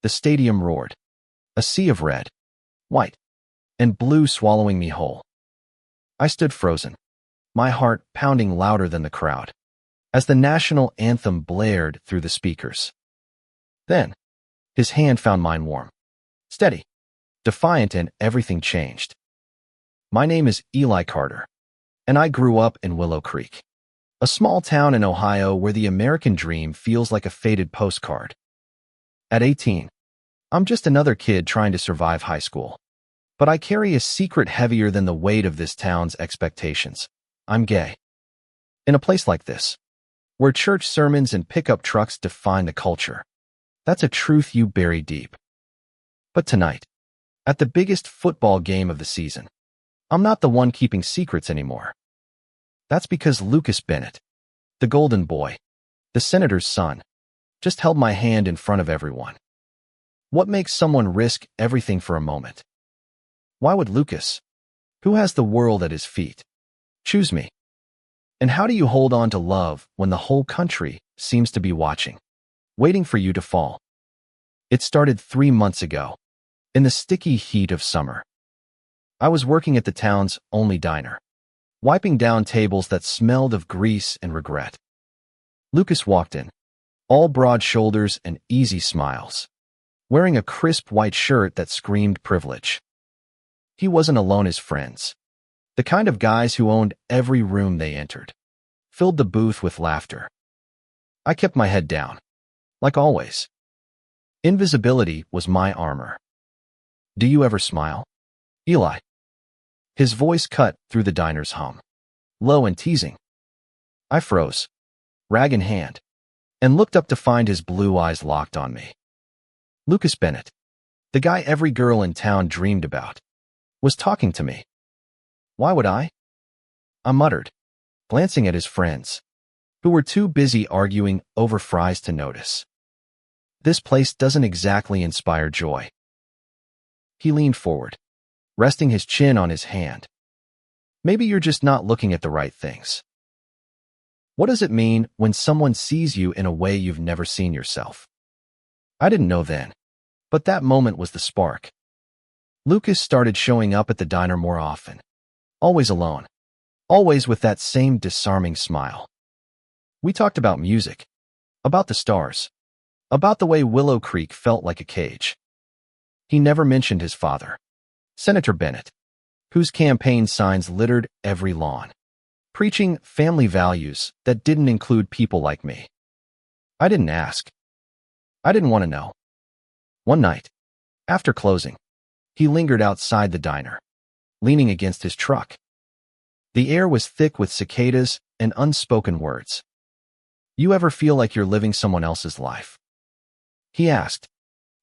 The stadium roared, a sea of red, white, and blue swallowing me whole. I stood frozen, my heart pounding louder than the crowd, as the national anthem blared through the speakers. Then, his hand found mine warm, steady, defiant, and everything changed. My name is Eli Carter, and I grew up in Willow Creek, a small town in Ohio where the American dream feels like a faded postcard. At 18, I'm just another kid trying to survive high school. But I carry a secret heavier than the weight of this town's expectations. I'm gay. In a place like this, where church sermons and pickup trucks define the culture, that's a truth you bury deep. But tonight, at the biggest football game of the season, I'm not the one keeping secrets anymore. That's because Lucas Bennett, the golden boy, the senator's son, just held my hand in front of everyone. What makes someone risk everything for a moment? Why would Lucas, who has the world at his feet, choose me? And how do you hold on to love when the whole country seems to be watching, waiting for you to fall? It started 3 months ago, in the sticky heat of summer. I was working at the town's only diner, wiping down tables that smelled of grease and regret. Lucas walked in, all broad shoulders and easy smiles, wearing a crisp white shirt that screamed privilege. He wasn't alone. His friends, the kind of guys who owned every room they entered, filled the booth with laughter. I kept my head down, like always. Invisibility was my armor. Do you ever smile, Eli? His voice cut through the diner's hum, low and teasing. I froze, rag in hand, and looked up to find his blue eyes locked on me. Lucas Bennett, the guy every girl in town dreamed about, was talking to me. Why would I? I muttered, glancing at his friends, who were too busy arguing over fries to notice. This place doesn't exactly inspire joy. He leaned forward, resting his chin on his hand. Maybe you're just not looking at the right things. What does it mean when someone sees you in a way you've never seen yourself? I didn't know then, but that moment was the spark. Lucas started showing up at the diner more often, always alone, always with that same disarming smile. We talked about music, about the stars, about the way Willow Creek felt like a cage. He never mentioned his father, Senator Bennett, whose campaign signs littered every lawn, preaching family values that didn't include people like me. I didn't ask. I didn't want to know. One night, after closing, he lingered outside the diner, leaning against his truck. The air was thick with cicadas and unspoken words. You ever feel like you're living someone else's life? He asked,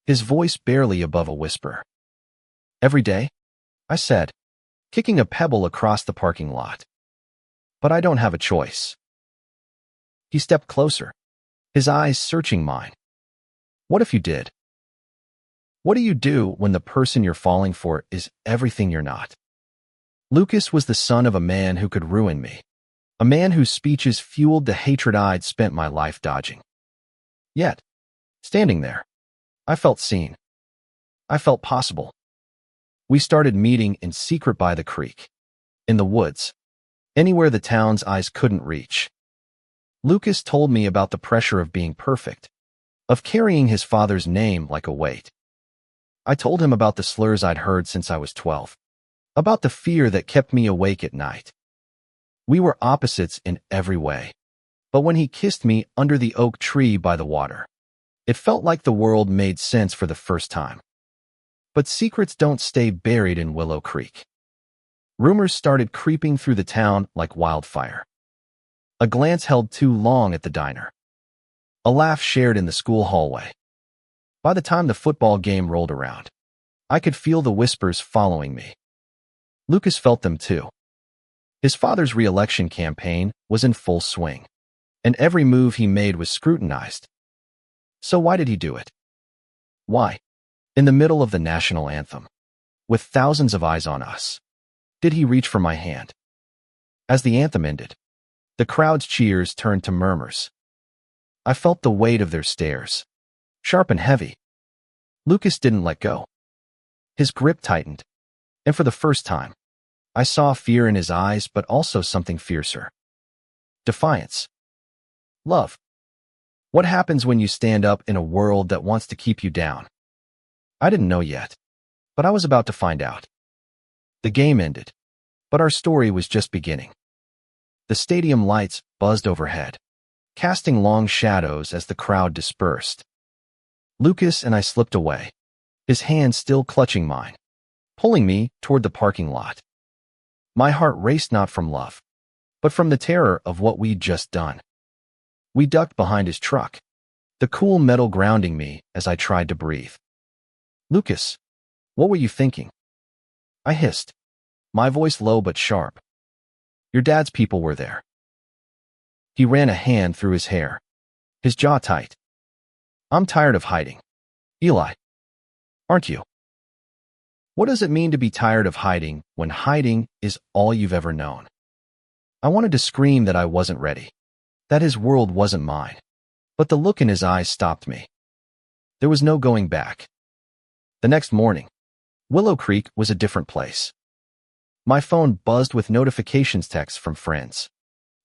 his voice barely above a whisper. Every day, I said, kicking a pebble across the parking lot. But I don't have a choice. He stepped closer, his eyes searching mine. What if you did? What do you do when the person you're falling for is everything you're not? Lucas was the son of a man who could ruin me, a man whose speeches fueled the hatred I'd spent my life dodging. Yet, standing there, I felt seen. I felt possible. We started meeting in secret by the creek, in the woods, anywhere the town's eyes couldn't reach. Lucas told me about the pressure of being perfect, of carrying his father's name like a weight. I told him about the slurs I'd heard since I was 12, about the fear that kept me awake at night. We were opposites in every way, but when he kissed me under the oak tree by the water, it felt like the world made sense for the first time. But secrets don't stay buried in Willow Creek. Rumors started creeping through the town like wildfire. A glance held too long at the diner. A laugh shared in the school hallway. By the time the football game rolled around, I could feel the whispers following me. Lucas felt them too. His father's re-election campaign was in full swing, and every move he made was scrutinized. So why did he do it? Why, in the middle of the national anthem, with thousands of eyes on us, did he reach for my hand? As the anthem ended, the crowd's cheers turned to murmurs. I felt the weight of their stares, sharp and heavy. Lucas didn't let go. His grip tightened, and for the first time, I saw fear in his eyes, but also something fiercer. Defiance. Love. What happens when you stand up in a world that wants to keep you down? I didn't know yet, but I was about to find out. The game ended, but our story was just beginning. The stadium lights buzzed overhead, casting long shadows as the crowd dispersed. Lucas and I slipped away, his hand still clutching mine, pulling me toward the parking lot. My heart raced not from love, but from the terror of what we'd just done. We ducked behind his truck, the cool metal grounding me as I tried to breathe. Lucas, what were you thinking? I hissed, my voice low but sharp. Your dad's people were there. He ran a hand through his hair, his jaw tight. I'm tired of hiding. Eli, aren't you? What does it mean to be tired of hiding when hiding is all you've ever known? I wanted to scream that I wasn't ready, that his world wasn't mine, but the look in his eyes stopped me. There was no going back. The next morning, Willow Creek was a different place. My phone buzzed with notifications, texts from friends,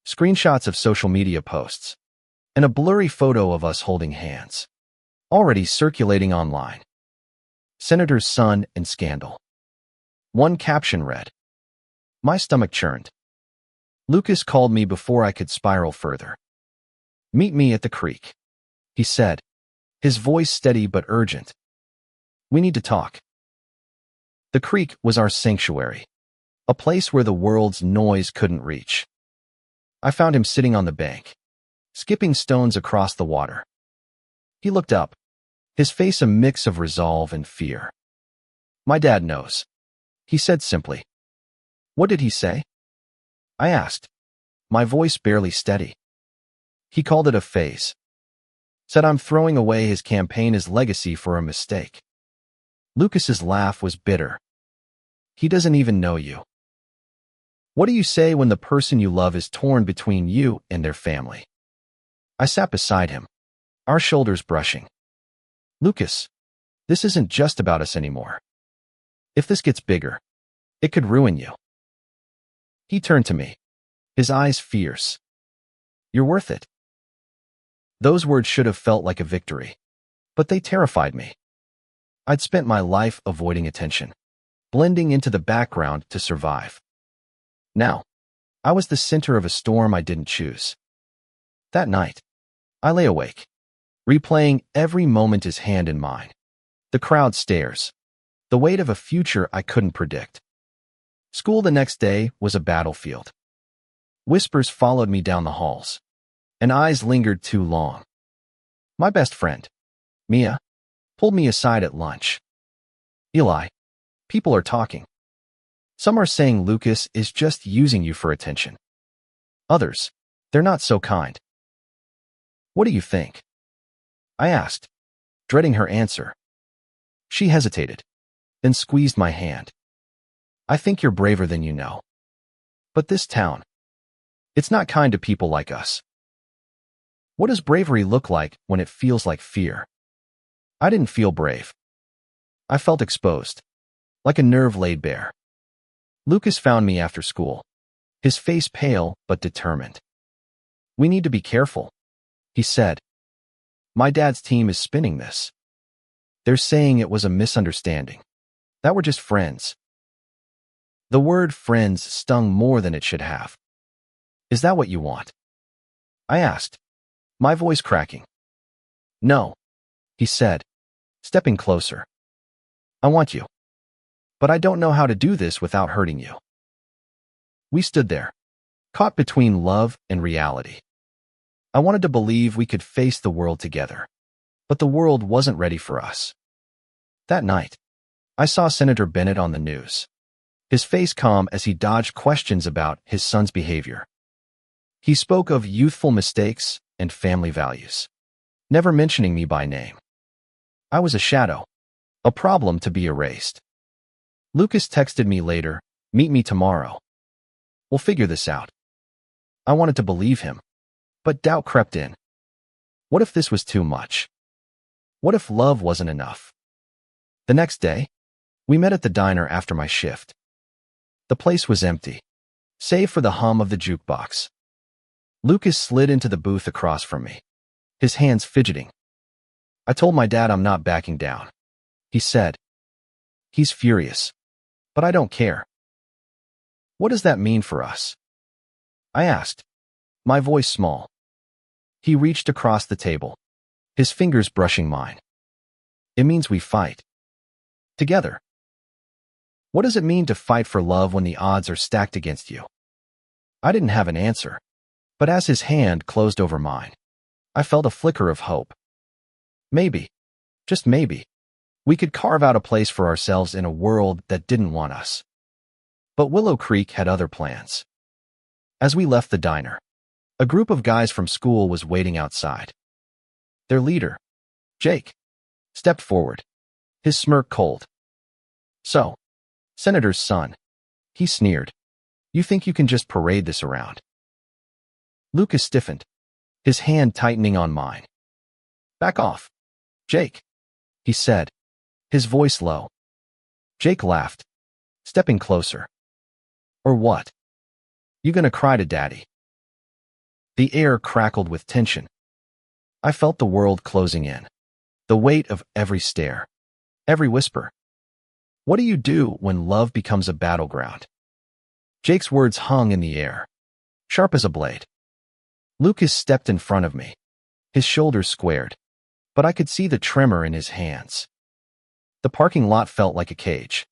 screenshots of social media posts, and a blurry photo of us holding hands, already circulating online. Senator's son and scandal. One caption read. My stomach churned. Lucas called me before I could spiral further. Meet me at the creek, he said, his voice steady but urgent. We need to talk. The creek was our sanctuary, a place where the world's noise couldn't reach. I found him sitting on the bank, skipping stones across the water. He looked up, his face a mix of resolve and fear. My dad knows, he said simply. What did he say? I asked, my voice barely steady. He called it a phase. Said I'm throwing away his campaign as legacy for a mistake. Lucas's laugh was bitter. He doesn't even know you. What do you say when the person you love is torn between you and their family? I sat beside him, our shoulders brushing. Lucas, this isn't just about us anymore. If this gets bigger, it could ruin you. He turned to me, his eyes fierce. You're worth it. Those words should have felt like a victory, but they terrified me. I'd spent my life avoiding attention, blending into the background to survive. Now, I was the center of a storm I didn't choose. That night, I lay awake, replaying every moment his hand in mine. The crowd stares, the weight of a future I couldn't predict. School the next day was a battlefield. Whispers followed me down the halls, and eyes lingered too long. My best friend, Mia, pulled me aside at lunch. Eli, people are talking. Some are saying Lucas is just using you for attention. Others, they're not so kind. What do you think? I asked, dreading her answer. She hesitated, then squeezed my hand. I think you're braver than you know. But this town, it's not kind to people like us. What does bravery look like when it feels like fear? I didn't feel brave. I felt exposed, like a nerve laid bare. Lucas found me after school, his face pale but determined. We need to be careful, he said. My dad's team is spinning this. They're saying it was a misunderstanding, that we're just friends. The word friends stung more than it should have. Is that what you want? I asked, my voice cracking. No, he said, stepping closer. I want you. But I don't know how to do this without hurting you. We stood there, caught between love and reality. I wanted to believe we could face the world together, but the world wasn't ready for us. That night, I saw Senator Bennett on the news, his face calm as he dodged questions about his son's behavior. He spoke of youthful mistakes and family values, never mentioning me by name. I was a shadow, a problem to be erased. Lucas texted me later, meet me tomorrow. We'll figure this out. I wanted to believe him, but doubt crept in. What if this was too much? What if love wasn't enough? The next day, we met at the diner after my shift. The place was empty, save for the hum of the jukebox. Lucas slid into the booth across from me, his hands fidgeting. I told my dad I'm not backing down. He said, "He's furious, but I don't care." "What does that mean for us?" I asked, my voice small. He reached across the table, his fingers brushing mine. "It means we fight. Together." "What does it mean to fight for love when the odds are stacked against you?" I didn't have an answer, but as his hand closed over mine, I felt a flicker of hope. Maybe, just maybe, we could carve out a place for ourselves in a world that didn't want us. But Willow Creek had other plans. As we left the diner, a group of guys from school was waiting outside. Their leader, Jake, stepped forward, his smirk cold. "So, Senator's son," he sneered. "You think you can just parade this around?" Lucas stiffened, his hand tightening on mine. "Back off, Jake," he said, his voice low. Jake laughed, stepping closer. "Or what? You gonna cry to Daddy?" The air crackled with tension. I felt the world closing in, the weight of every stare, every whisper. What do you do when love becomes a battleground? Jake's words hung in the air, sharp as a blade. Lucas stepped in front of me, his shoulders squared, but I could see the tremor in his hands. The parking lot felt like a cage,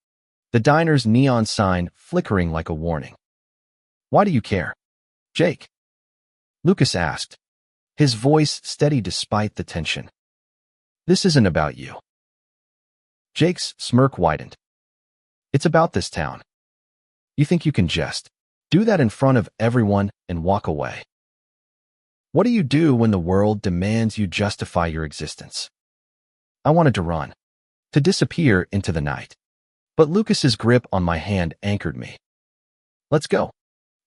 the diner's neon sign flickering like a warning. "Why do you care, Jake?" Lucas asked, his voice steady despite the tension. "This isn't about you." Jake's smirk widened. "It's about this town. You think you can just do that in front of everyone and walk away? What do you do when the world demands you justify your existence?" I wanted to run, to disappear into the night, but Lucas's grip on my hand anchored me. "Let's go,"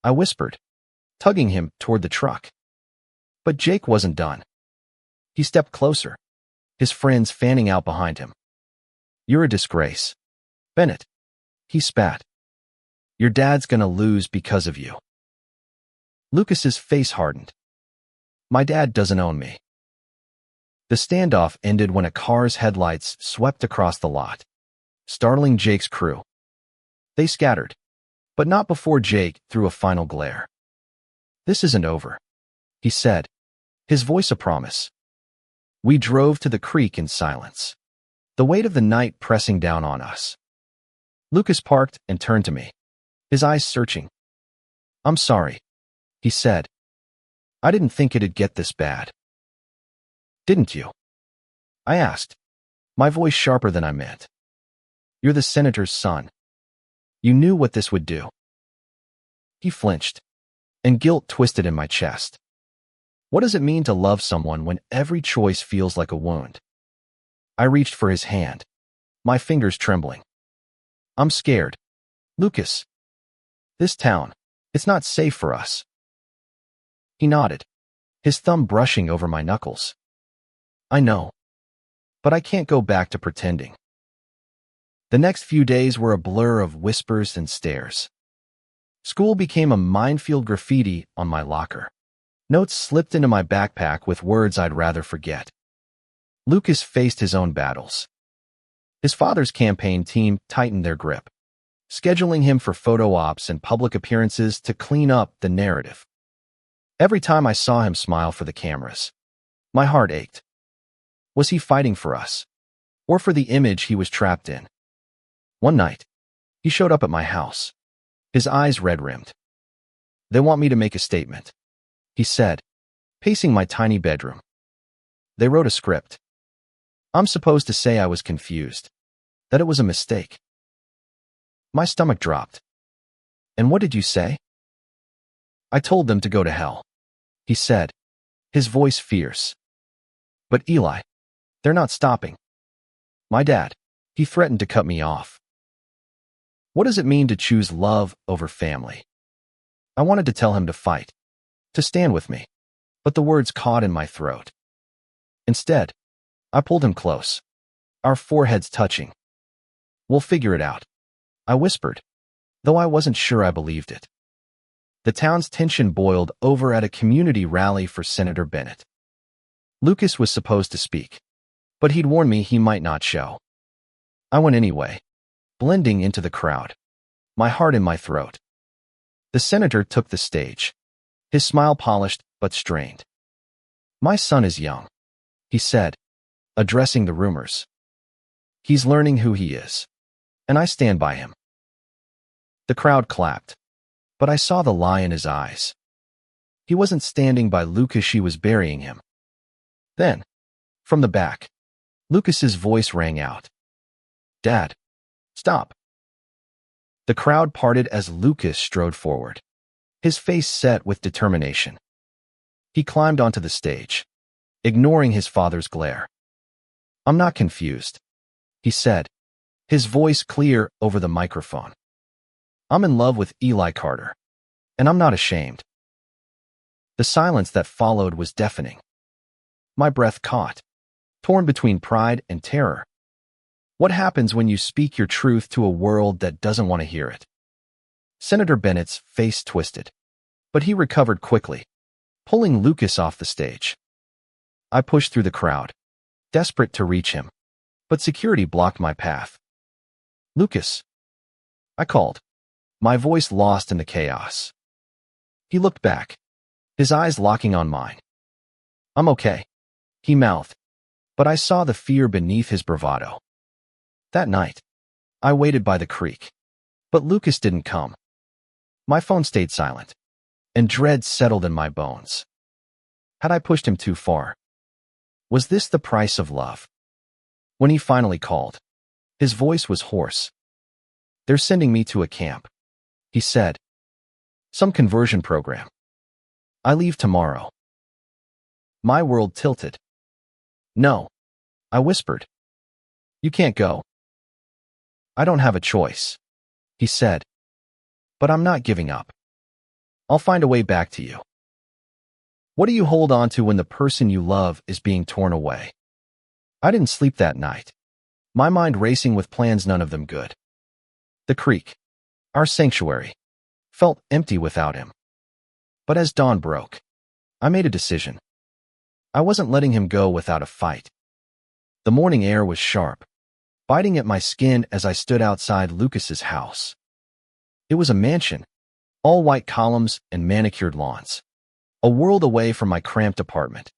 I whispered, tugging him toward the truck. But Jake wasn't done. He stepped closer, his friends fanning out behind him. "You're a disgrace, Bennett," he spat. "Your dad's gonna lose because of you." Lucas's face hardened. "My dad doesn't own me." The standoff ended when a car's headlights swept across the lot, startling Jake's crew. They scattered, but not before Jake threw a final glare. "This isn't over," he said, his voice a promise. We drove to the creek in silence, the weight of the night pressing down on us. Lucas parked and turned to me, his eyes searching. "I'm sorry," he said. "I didn't think it'd get this bad." "Didn't you?" I asked, my voice sharper than I meant. "You're the senator's son. You knew what this would do." He flinched, and guilt twisted in my chest. What does it mean to love someone when every choice feels like a wound? I reached for his hand, my fingers trembling. "I'm scared, Lucas. This town, it's not safe for us." He nodded, his thumb brushing over my knuckles. "I know, but I can't go back to pretending." The next few days were a blur of whispers and stares. School became a minefield graffiti on my locker. Notes slipped into my backpack with words I'd rather forget. Lucas faced his own battles. His father's campaign team tightened their grip, scheduling him for photo ops and public appearances to clean up the narrative. Every time I saw him smile for the cameras, my heart ached. Was he fighting for us, or for the image he was trapped in? One night, he showed up at my house, his eyes red-rimmed. "They want me to make a statement," he said, pacing my tiny bedroom. "They wrote a script. I'm supposed to say I was confused, that it was a mistake." My stomach dropped. "And what did you say?" "I told them to go to hell," he said, his voice fierce. "But Eli, they're not stopping. My dad, he threatened to cut me off." What does it mean to choose love over family? I wanted to tell him to fight, to stand with me, but the words caught in my throat. Instead, I pulled him close, our foreheads touching, We'll figure it out, I whispered, though I wasn't sure I believed it. The town's tension boiled over at a community rally for Senator Bennett. Lucas was supposed to speak, but he'd warned me he might not show. I went anyway, blending into the crowd, my heart in my throat. The senator took the stage, his smile polished but strained. "My son is young," he said, addressing the rumors. "He's learning who he is, and I stand by him." The crowd clapped, but I saw the lie in his eyes. He wasn't standing by Lucas, she was burying him. Then, from the back, Lucas's voice rang out. "Dad, stop." The crowd parted as Lucas strode forward, his face set with determination. He climbed onto the stage, ignoring his father's glare. "I'm not confused," he said, his voice clear over the microphone. "I'm in love with Eli Carter, and I'm not ashamed." The silence that followed was deafening. My breath caught, torn between pride and terror. What happens when you speak your truth to a world that doesn't want to hear it? Senator Bennett's face twisted, but he recovered quickly, pulling Lucas off the stage. I pushed through the crowd, desperate to reach him, but security blocked my path. "Lucas," I called, my voice lost in the chaos. He looked back, his eyes locking on mine. "I'm okay," he mouthed, but I saw the fear beneath his bravado. That night, I waited by the creek, but Lucas didn't come. My phone stayed silent, and dread settled in my bones. Had I pushed him too far? Was this the price of love? When he finally called, his voice was hoarse. "They're sending me to a camp," he said. "Some conversion program. I leave tomorrow." My world tilted. "No," I whispered. "You can't go." "I don't have a choice," he said. "But I'm not giving up. I'll find a way back to you." What do you hold on to when the person you love is being torn away? I didn't sleep that night, my mind racing with plans, none of them good. The creek, our sanctuary, felt empty without him. But as dawn broke, I made a decision. I wasn't letting him go without a fight. The morning air was sharp, biting at my skin as I stood outside Lucas's house. It was a mansion, all white columns and manicured lawns, a world away from my cramped apartment.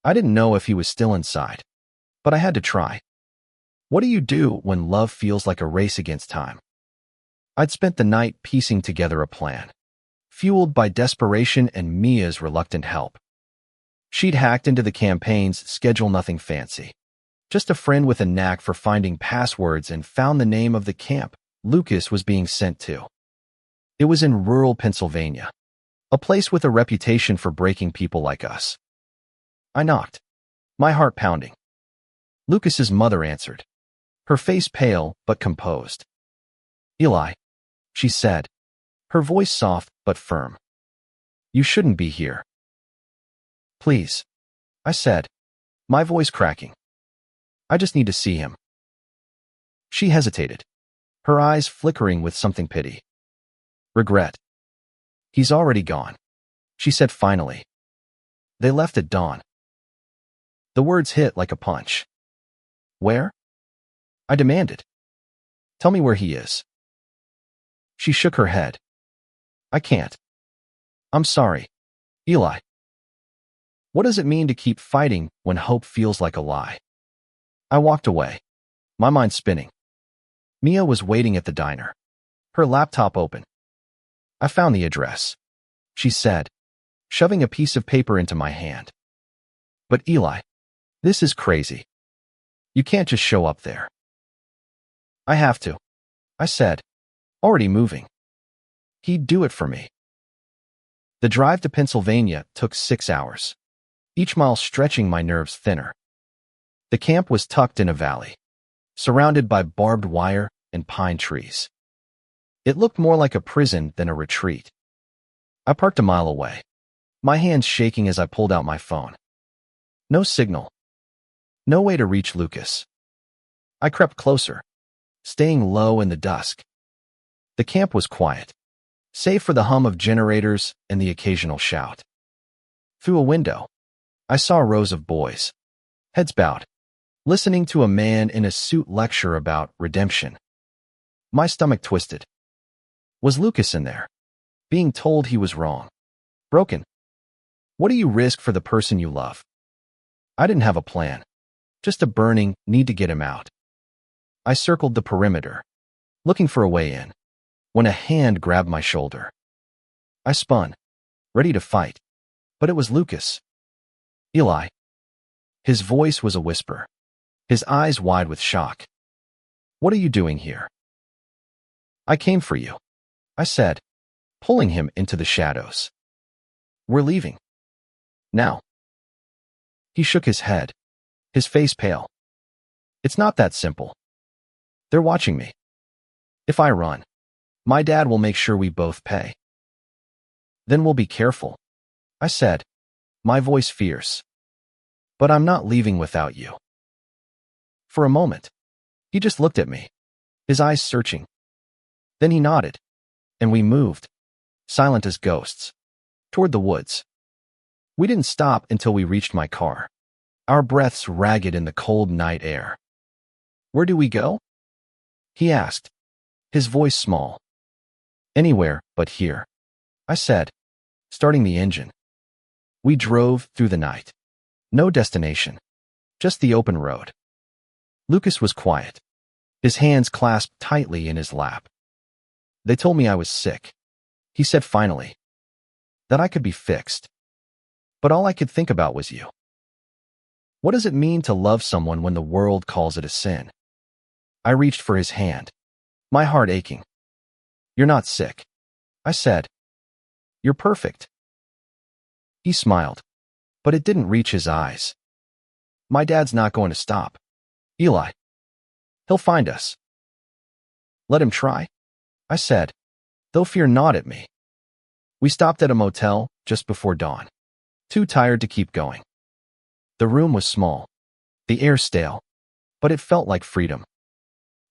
I didn't know if he was still inside, but I had to try. What do you do when love feels like a race against time? I'd spent the night piecing together a plan, fueled by desperation and Mia's reluctant help. She'd hacked into the campaign's schedule, nothing fancy, just a friend with a knack for finding passwords, and found the name of the camp Lucas was being sent to. It was in rural Pennsylvania, a place with a reputation for breaking people like us. I knocked, my heart pounding. Lucas's mother answered, her face pale but composed. "Eli," she said, her voice soft but firm. "You shouldn't be here." "Please," I said, my voice cracking. "I just need to see him." She hesitated, her eyes flickering with something pity. "Regret. He's already gone," she said finally. "They left at dawn." The words hit like a punch. "Where?" I demanded. "Tell me where he is." She shook her head. "I can't. I'm sorry, Eli." What does it mean to keep fighting when hope feels like a lie? I walked away, my mind spinning. Mia was waiting at the diner, her laptop open. "I found the address," she said, shoving a piece of paper into my hand. "But Eli, this is crazy. You can't just show up there." "I have to," I said, already moving. He'd do it for me. The drive to Pennsylvania took 6 hours, each mile stretching my nerves thinner. The camp was tucked in a valley, surrounded by barbed wire and pine trees. It looked more like a prison than a retreat. I parked a mile away, my hands shaking as I pulled out my phone. No signal. No way to reach Lucas. I crept closer, staying low in the dusk. The camp was quiet, save for the hum of generators and the occasional shout. Through a window, I saw rows of boys, heads bowed, listening to a man in a suit lecture about redemption. My stomach twisted. Was Lucas in there, being told he was wrong, broken? What do you risk for the person you love? I didn't have a plan, just a burning need to get him out. I circled the perimeter, looking for a way in, when a hand grabbed my shoulder. I spun, ready to fight, but it was Lucas. Eli. His voice was a whisper, his eyes wide with shock. What are you doing here? I came for you, I said, pulling him into the shadows. We're leaving. Now. He shook his head, his face pale. It's not that simple. They're watching me. If I run, my dad will make sure we both pay. Then we'll be careful, I said, my voice fierce. But I'm not leaving without you. For a moment, he just looked at me, his eyes searching. Then he nodded, and we moved, silent as ghosts, toward the woods. We didn't stop until we reached my car, our breaths ragged in the cold night air. Where do we go? He asked, his voice small. Anywhere but here, I said, starting the engine. We drove through the night. No destination, just the open road. Lucas was quiet, his hands clasped tightly in his lap. They told me I was sick, he said finally, that I could be fixed. But all I could think about was you. What does it mean to love someone when the world calls it a sin? I reached for his hand, my heart aching. You're not sick, I said. You're perfect. He smiled, but it didn't reach his eyes. My dad's not going to stop. Eli. He'll find us. Let him try, I said, though fear gnawed at me. We stopped at a motel just before dawn, too tired to keep going. The room was small, the air stale, but it felt like freedom.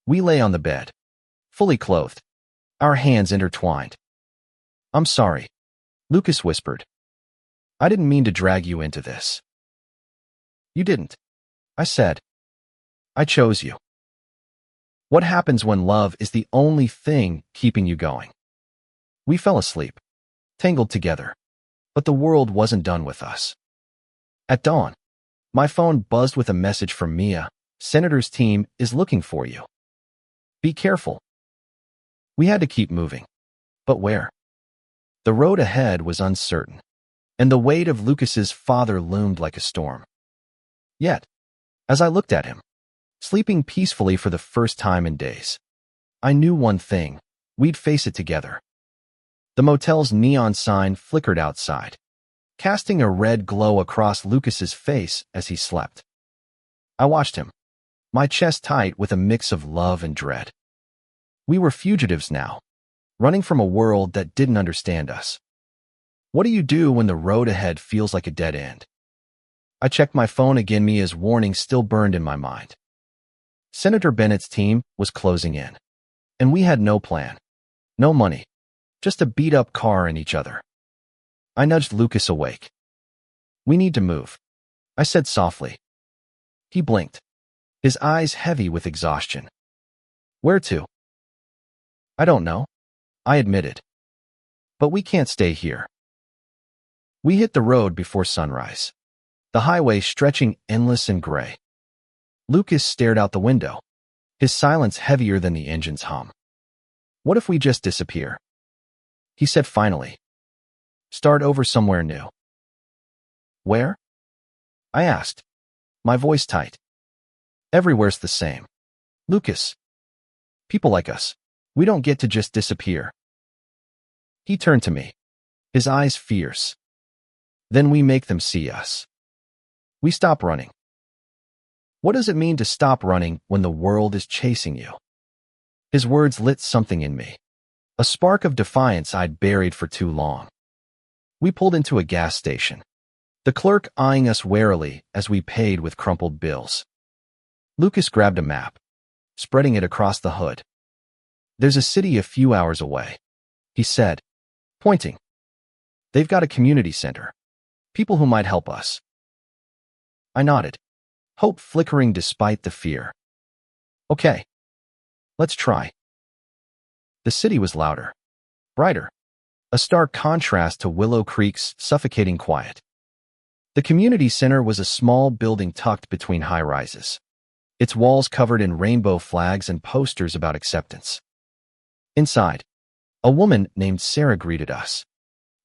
We lay on the bed, fully clothed, our hands intertwined. I'm sorry, Lucas whispered. I didn't mean to drag you into this. You didn't, I said. I chose you. What happens when love is the only thing keeping you going? We fell asleep, tangled together, but the world wasn't done with us. At dawn, my phone buzzed with a message from Mia. Senator's team is looking for you. Be careful. We had to keep moving. But where? The road ahead was uncertain, and the weight of Lucas's father loomed like a storm. Yet, as I looked at him, sleeping peacefully for the first time in days, I knew one thing: we'd face it together. The motel's neon sign flickered outside, casting a red glow across Lucas's face as he slept. I watched him, my chest tight with a mix of love and dread. We were fugitives now, running from a world that didn't understand us. What do you do when the road ahead feels like a dead end? I checked my phone again, Mia's warning still burned in my mind. Senator Bennett's team was closing in, and we had no plan, no money, just a beat-up car and each other. I nudged Lucas awake. We need to move, I said softly. He blinked, his eyes heavy with exhaustion. Where to? I don't know, I admitted. But we can't stay here. We hit the road before sunrise, the highway stretching endless and gray. Lucas stared out the window, his silence heavier than the engine's hum. What if we just disappear? He said finally. Start over somewhere new. Where? I asked, my voice tight. Everywhere's the same. Lucas. People like us, we don't get to just disappear. He turned to me, his eyes fierce. Then we make them see us. We stop running. What does it mean to stop running when the world is chasing you? His words lit something in me, a spark of defiance I'd buried for too long. We pulled into a gas station, the clerk eyeing us warily as we paid with crumpled bills. Lucas grabbed a map, spreading it across the hood. There's a city a few hours away, he said, pointing. They've got a community center. People who might help us. I nodded, hope flickering despite the fear. Okay. Let's try. The city was louder, brighter, a stark contrast to Willow Creek's suffocating quiet. The community center was a small building tucked between high-rises, its walls covered in rainbow flags and posters about acceptance. Inside, a woman named Sarah greeted us,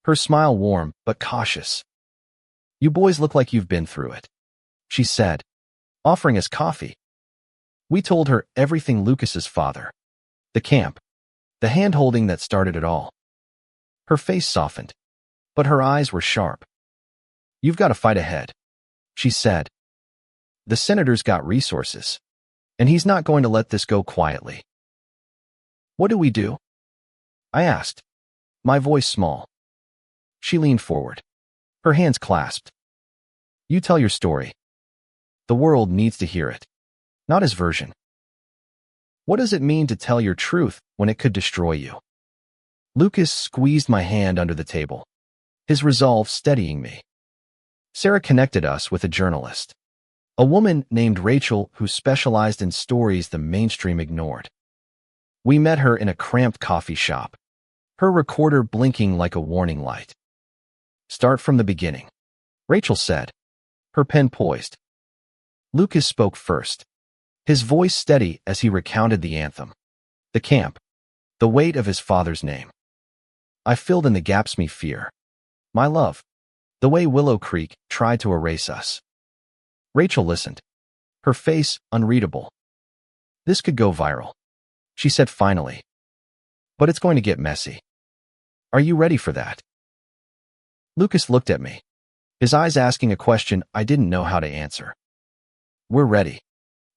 her smile warm but cautious. You boys look like you've been through it, she said, offering us coffee. We told her everything: Lucas's father, the camp, the hand-holding that started it all. Her face softened, but her eyes were sharp. You've got to fight ahead, she said. The senator's got resources, and he's not going to let this go quietly. What do we do? I asked, my voice small. She leaned forward, her hands clasped. You tell your story. The world needs to hear it, not his version. What does it mean to tell your truth when it could destroy you? Lucas squeezed my hand under the table, his resolve steadying me. Sarah connected us with a journalist, a woman named Rachel who specialized in stories the mainstream ignored. We met her in a cramped coffee shop, her recorder blinking like a warning light. Start from the beginning, Rachel said, her pen poised. Lucas spoke first, his voice steady as he recounted the anthem, the camp, the weight of his father's name. I filled in the gaps: me fear, my love, the way Willow Creek tried to erase us. Rachel listened, her face unreadable. This could go viral, she said finally. But it's going to get messy. Are you ready for that? Lucas looked at me, his eyes asking a question I didn't know how to answer. We're ready,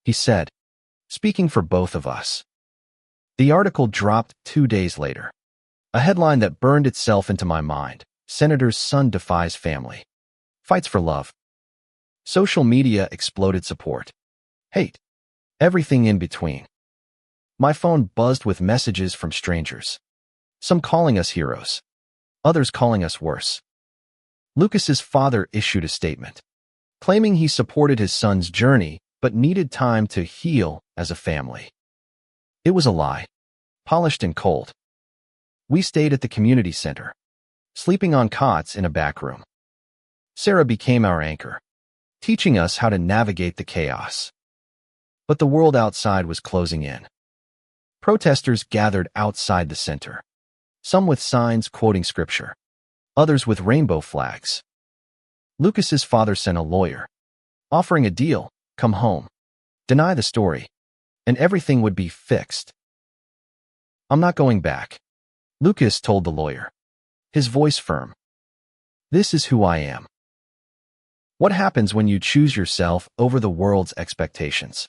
he said, speaking for both of us. The article dropped 2 days later, a headline that burned itself into my mind: Senator's son defies family, fights for love. Social media exploded support, hate, everything in between. My phone buzzed with messages from strangers, some calling us heroes, others calling us worse. Lucas's father issued a statement, claiming he supported his son's journey but needed time to heal as a family. It was a lie, polished and cold. We stayed at the community center, sleeping on cots in a back room. Sarah became our anchor, teaching us how to navigate the chaos. But the world outside was closing in. Protesters gathered outside the center, some with signs quoting scripture, others with rainbow flags. Lucas's father sent a lawyer, offering a deal: come home, deny the story, and everything would be fixed. I'm not going back, Lucas told the lawyer, his voice firm. This is who I am. What happens when you choose yourself over the world's expectations?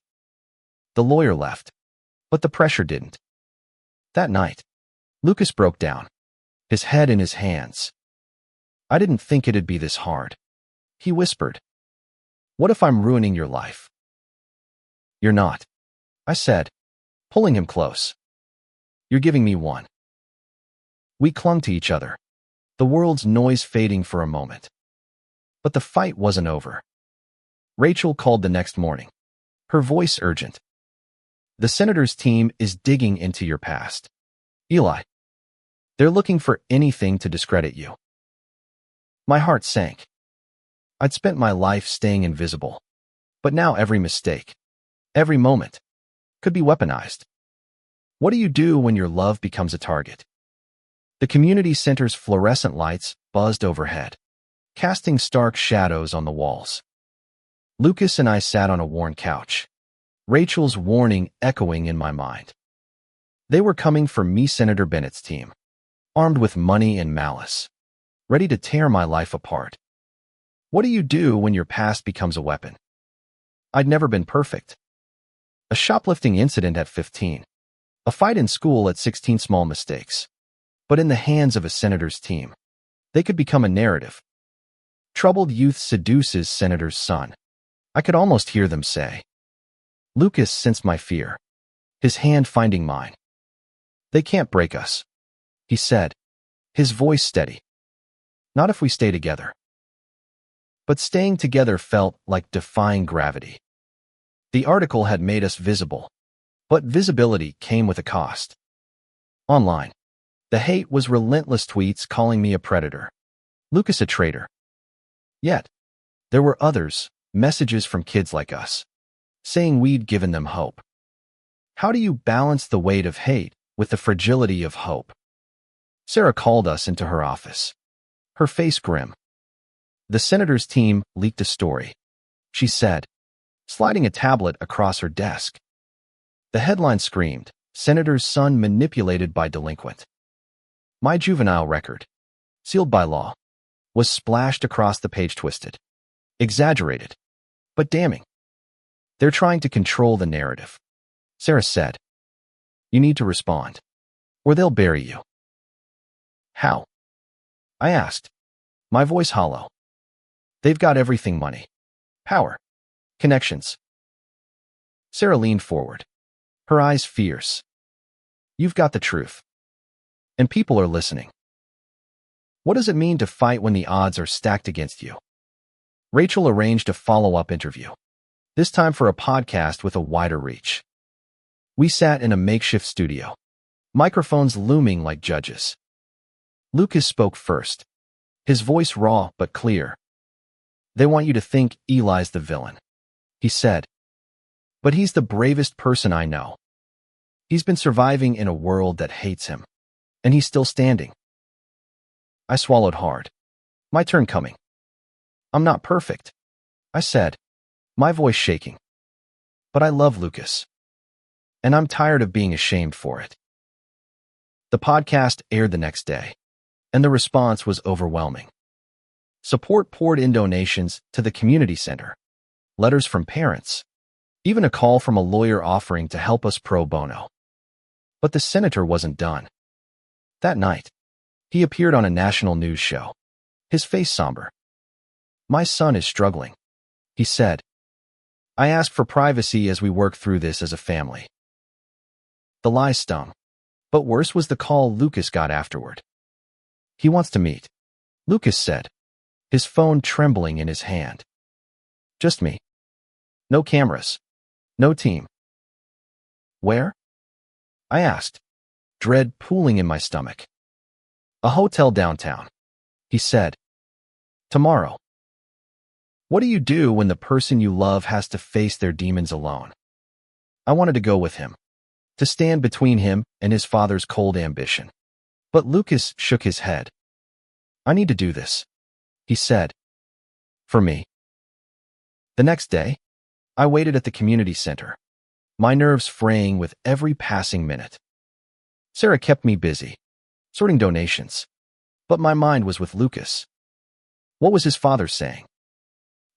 The lawyer left, but the pressure didn't. That night, Lucas broke down, his head in his hands. I didn't think it'd be this hard, he whispered. What if I'm ruining your life? You're not, I said, pulling him close. You're giving me one. We clung to each other, the world's noise fading for a moment. But the fight wasn't over. Rachel called the next morning, her voice urgent. The senator's team is digging into your past, Eli. They're looking for anything to discredit you. My heart sank. I'd spent my life staying invisible, but now every mistake, every moment, could be weaponized. What do you do when your love becomes a target? The community center's fluorescent lights buzzed overhead, casting stark shadows on the walls. Lucas and I sat on a worn couch, Rachel's warning echoing in my mind. They were coming for me, Senator Bennett's team, armed with money and malice, ready to tear my life apart. What do you do when your past becomes a weapon? I'd never been perfect. A shoplifting incident at 15, a fight in school at 16, small mistakes. But in the hands of a senator's team, they could become a narrative. Troubled youth seduces senator's son, I could almost hear them say. Lucas sensed my fear, his hand finding mine. "They can't break us," he said, his voice steady. "Not if we stay together." But staying together felt like defying gravity. The article had made us visible, but visibility came with a cost. Online, the hate was relentless, tweets calling me a predator, Lucas a traitor. Yet, there were others, messages from kids like us, saying we'd given them hope. How do you balance the weight of hate with the fragility of hope? Sarah called us into her office, her face grim. The senator's team leaked a story, she said, sliding a tablet across her desk. The headline screamed, "Senator's son manipulated by delinquent." My juvenile record, sealed by law, was splashed across the page, twisted, exaggerated, but damning. "They're trying to control the narrative," Sarah said. "You need to respond, or they'll bury you." "How?" I asked, my voice hollow. "They've got everything: money, power, connections." Sarah leaned forward, her eyes fierce. "You've got the truth. And people are listening. What does it mean to fight when the odds are stacked against you?" Rachel arranged a follow-up interview, this time for a podcast with a wider reach. We sat in a makeshift studio, microphones looming like judges. Lucas spoke first, his voice raw but clear. "They want you to think Eli's the villain," he said. "But he's the bravest person I know. He's been surviving in a world that hates him, and he's still standing." I swallowed hard, my turn coming. "I'm not perfect," I said, my voice shaking. "But I love Lucas. And I'm tired of being ashamed for it." The podcast aired the next day, and the response was overwhelming. Support poured in: donations to the community center, letters from parents, even a call from a lawyer offering to help us pro bono. But the senator wasn't done. That night, he appeared on a national news show, his face somber. "My son is struggling," he said. "I asked for privacy as we work through this as a family." The lie stung, but worse was the call Lucas got afterward. "He wants to meet," Lucas said, his phone trembling in his hand. "Just me. No cameras. No team." "Where?" I asked, dread pooling in my stomach. "A hotel downtown," he said. "Tomorrow." What do you do when the person you love has to face their demons alone? I wanted to go with him, to stand between him and his father's cold ambition. But Lucas shook his head. "I need to do this," he said. "For me." The next day, I waited at the community center, my nerves fraying with every passing minute. Sarah kept me busy, sorting donations, but my mind was with Lucas. What was his father saying?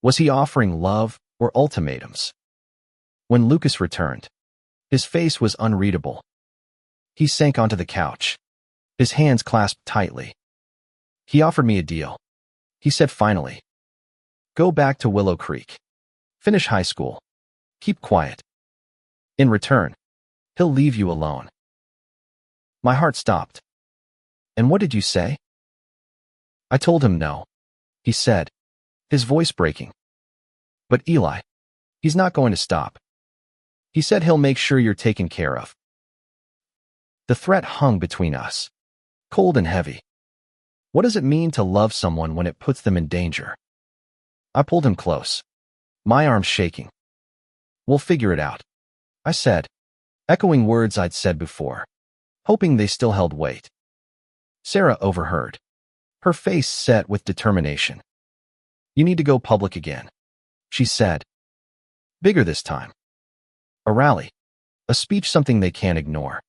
Was he offering love or ultimatums? When Lucas returned, his face was unreadable. He sank onto the couch, his hands clasped tightly. He offered me a deal. He said finally, "Go back to Willow Creek. Finish high school. Keep quiet. In return, he'll leave you alone." My heart stopped. "And what did you say?" I told him no, he said, his voice breaking. "But Eli, he's not going to stop. He said he'll make sure you're taken care of." The threat hung between us, cold and heavy. What does it mean to love someone when it puts them in danger? I pulled him close, my arms shaking. "We'll figure it out," I said, echoing words I'd said before, hoping they still held weight. Sarah overheard, her face set with determination. "You need to go public again," she said. "Bigger this time. A rally, a speech, something they can't ignore."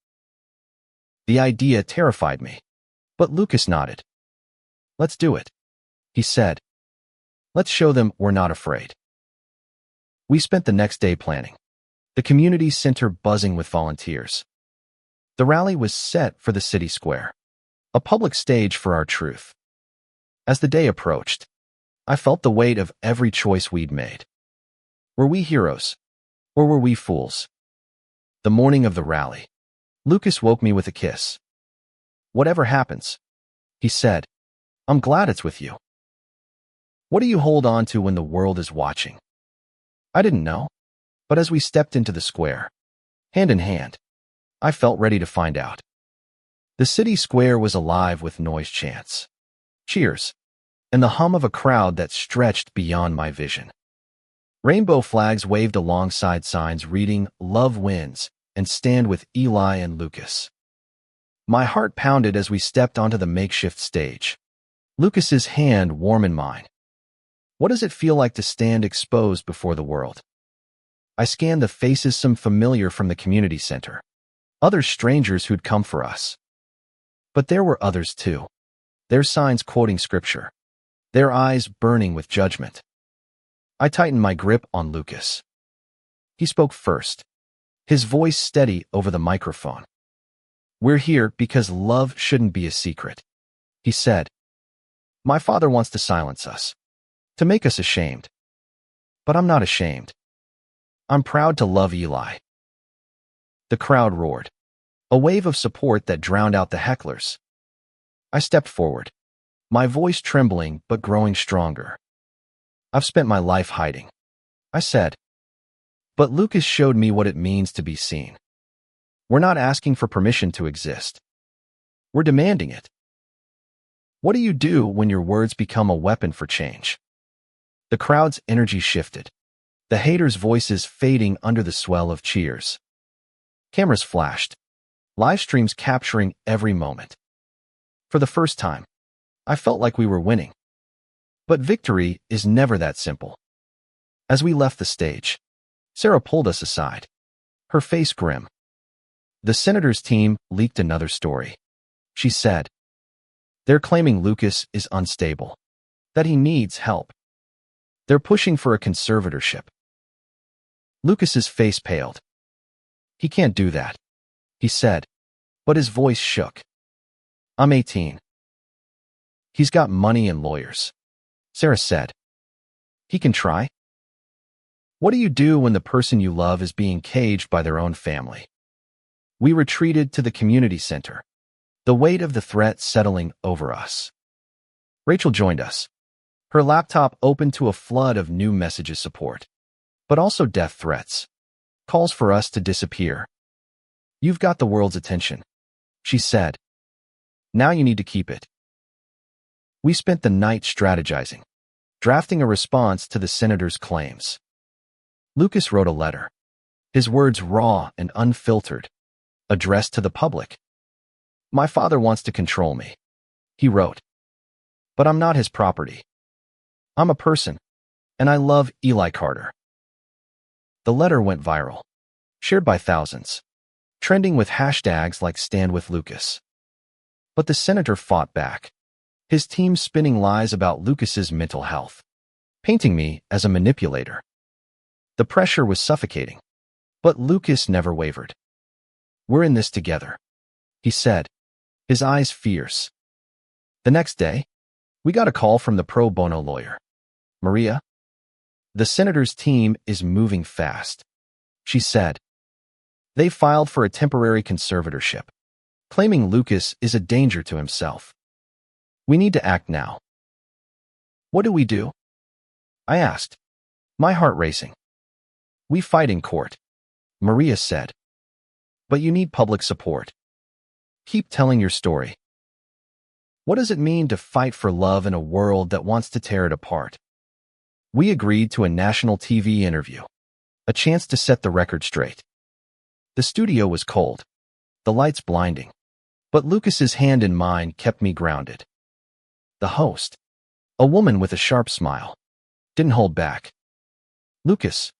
The idea terrified me, but Lucas nodded. "Let's do it," he said. "Let's show them we're not afraid." We spent the next day planning, the community center buzzing with volunteers. The rally was set for the city square, a public stage for our truth. As the day approached, I felt the weight of every choice we'd made. Were we heroes, or were we fools? The morning of the rally. Lucas woke me with a kiss. "Whatever happens," he said, "I'm glad it's with you." What do you hold on to when the world is watching? I didn't know, but as we stepped into the square, hand in hand, I felt ready to find out. The city square was alive with noise chants, cheers, and the hum of a crowd that stretched beyond my vision. Rainbow flags waved alongside signs reading, "Love wins," and "Stand with Eli and Lucas." My heart pounded as we stepped onto the makeshift stage, Lucas's hand warm in mine. What does it feel like to stand exposed before the world? I scanned the faces, some familiar from the community center, others strangers who'd come for us. But there were others too, their signs quoting scripture, their eyes burning with judgment. I tightened my grip on Lucas. He spoke first, his voice steady over the microphone. "We're here because love shouldn't be a secret," he said. "My father wants to silence us, to make us ashamed. But I'm not ashamed. I'm proud to love Eli." The crowd roared, a wave of support that drowned out the hecklers. I stepped forward, my voice trembling but growing stronger. "I've spent my life hiding," I said. "But Lucas showed me what it means to be seen. We're not asking for permission to exist. We're demanding it." What do you do when your words become a weapon for change? The crowd's energy shifted, the haters' voices fading under the swell of cheers. Cameras flashed, live streams capturing every moment. For the first time, I felt like we were winning. But victory is never that simple. As we left the stage, Sarah pulled us aside, her face grim. "The Senators' team leaked another story," she said. "They're claiming Lucas is unstable, that he needs help. They're pushing for a conservatorship." Lucas's face paled. "He can't do that," he said, but his voice shook. "I'm 18. He's got money and lawyers," Sarah said. "He can try." What do you do when the person you love is being caged by their own family? We retreated to the community center, the weight of the threat settling over us. Rachel joined us, her laptop open to a flood of new messages support, but also death threats, calls for us to disappear. "You've got the world's attention," she said. "Now you need to keep it." We spent the night strategizing, drafting a response to the senator's claims. Lucas wrote a letter, his words raw and unfiltered, addressed to the public. "My father wants to control me," he wrote. "But I'm not his property. I'm a person, and I love Eli Carter." The letter went viral, shared by thousands, trending with hashtags like Stand with Lucas. But the senator fought back, his team spinning lies about Lucas's mental health, painting me as a manipulator. The pressure was suffocating, but Lucas never wavered. "We're in this together," he said, his eyes fierce. The next day, we got a call from the pro bono lawyer. "Maria, the senator's team is moving fast," she said. "They filed for a temporary conservatorship, claiming Lucas is a danger to himself. We need to act now." "What do we do?" I asked, my heart racing. "We fight in court," Maria said. "But you need public support. Keep telling your story." What does it mean to fight for love in a world that wants to tear it apart? We agreed to a national TV interview, a chance to set the record straight. The studio was cold, the lights blinding, but Lucas's hand in mine kept me grounded. The host, a woman with a sharp smile, didn't hold back. "Lucas,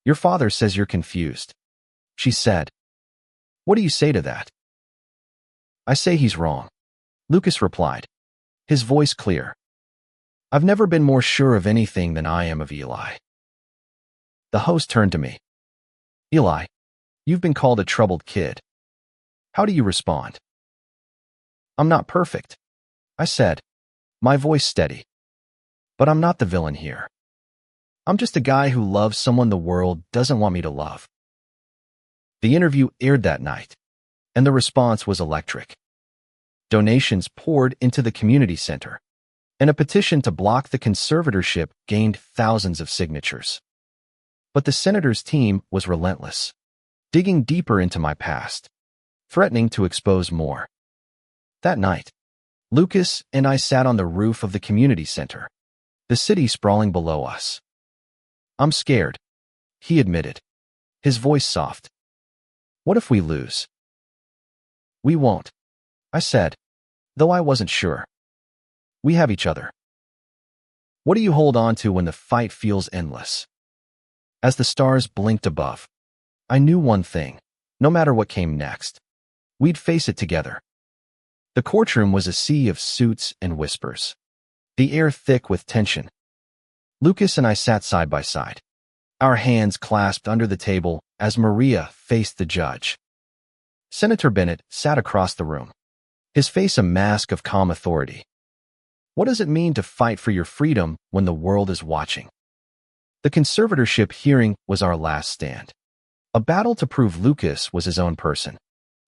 your father says you're confused," she said. "What do you say to that?" "I say he's wrong," Lucas replied, his voice clear. "I've never been more sure of anything than I am of Eli." The host turned to me. "Eli, you've been called a troubled kid. How do you respond?" "I'm not perfect," I said, my voice steady. "But I'm not the villain here. I'm just a guy who loves someone the world doesn't want me to love." The interview aired that night, and the response was electric. Donations poured into the community center, and a petition to block the conservatorship gained thousands of signatures. But the senator's team was relentless, digging deeper into my past, threatening to expose more. That night, Lucas and I sat on the roof of the community center, the city sprawling below us. "I'm scared," he admitted, his voice soft. "What if we lose?" "We won't," I said, though I wasn't sure. "We have each other." What do you hold on to when the fight feels endless? As the stars blinked above, I knew one thing: no matter what came next, we'd face it together. The courtroom was a sea of suits and whispers, the air thick with tension. Lucas and I sat side by side, our hands clasped under the table as Maria faced the judge. Senator Bennett sat across the room, his face a mask of calm authority. What does it mean to fight for your freedom when the world is watching? The conservatorship hearing was our last stand, a battle to prove Lucas was his own person,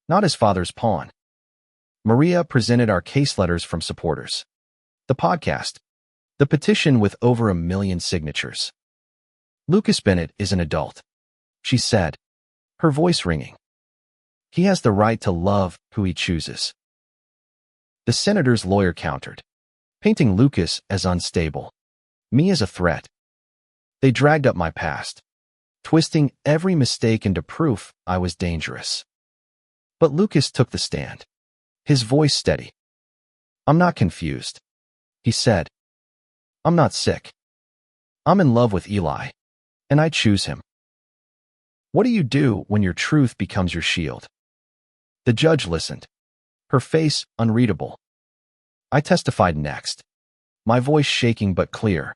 not his father's pawn. Maria presented our case letters from supporters, the podcast, the petition with over 1 million signatures. "Lucas Bennett is an adult," she said, her voice ringing. "He has the right to love who he chooses." The senator's lawyer countered, painting Lucas as unstable, me as a threat. They dragged up my past, twisting every mistake into proof I was dangerous. But Lucas took the stand, his voice steady. "I'm not confused," he said. "I'm not sick. I'm in love with Eli, and I choose him." What do you do when your truth becomes your shield? The judge listened, her face unreadable. I testified next, my voice shaking but clear.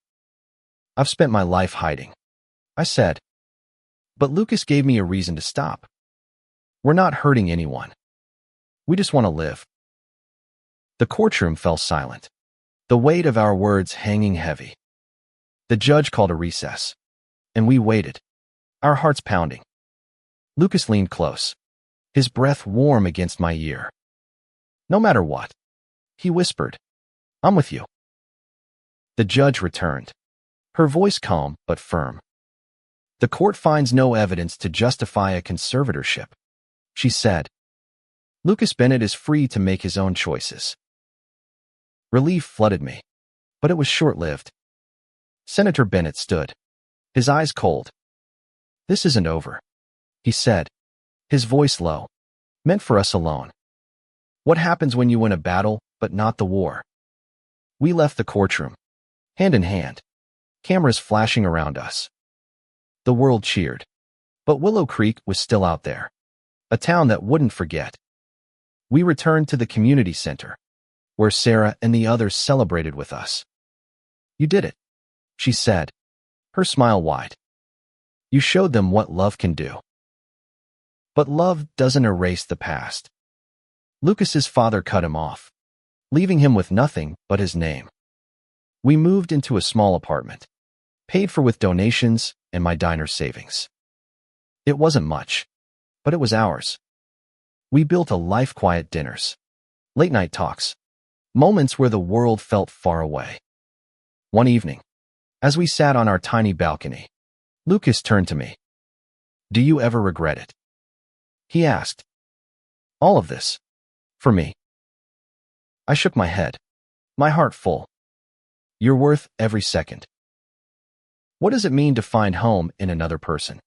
"I've spent my life hiding," I said. "But Lucas gave me a reason to stop. We're not hurting anyone. We just want to live." The courtroom fell silent, the weight of our words hanging heavy. The judge called a recess, and we waited, our hearts pounding. Lucas leaned close, his breath warm against my ear. "No matter what," he whispered, "I'm with you." The judge returned, her voice calm but firm. "The court finds no evidence to justify a conservatorship," she said. "Lucas Bennett is free to make his own choices." Relief flooded me, but it was short-lived. Senator Bennett stood, his eyes cold. "This isn't over," he said, his voice low, "meant for us alone." What happens when you win a battle but not the war? We left the courtroom, hand in hand, cameras flashing around us. The world cheered, but Willow Creek was still out there, a town that wouldn't forget. We returned to the community center, where Sarah and the others celebrated with us. "You did it," she said, her smile wide. "You showed them what love can do." But love doesn't erase the past. Lucas's father cut him off, leaving him with nothing but his name. We moved into a small apartment, paid for with donations and my diner savings. It wasn't much, but it was ours. We built a life quiet dinners, late-night talks, moments where the world felt far away. One evening, as we sat on our tiny balcony, Lucas turned to me. "Do you ever regret it?" he asked. "All of this, for me." I shook my head, my heart full. "You're worth every second." What does it mean to find home in another person?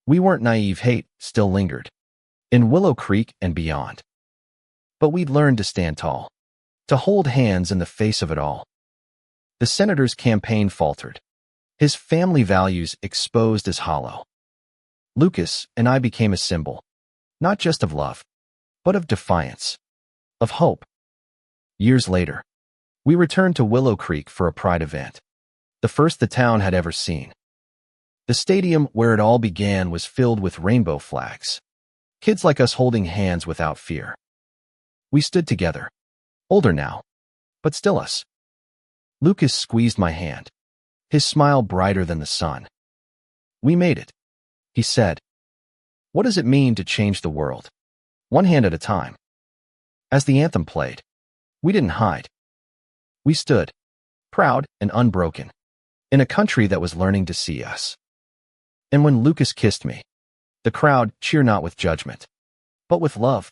We weren't naive. Hate still lingered, in Willow Creek and beyond. But we'd learned to stand tall, to hold hands in the face of it all. The senator's campaign faltered, his family values exposed as hollow. Lucas and I became a symbol, not just of love, but of defiance, of hope. Years later, we returned to Willow Creek for a pride event, the first the town had ever seen. The stadium where it all began was filled with rainbow flags, kids like us holding hands without fear. We stood together, older now, but still us. Lucas squeezed my hand, his smile brighter than the sun. "We made it," he said. What does it mean to change the world? One hand at a time. As the anthem played, we didn't hide. We stood, proud and unbroken, in a country that was learning to see us. And when Lucas kissed me, the crowd cheered not with judgment, but with love.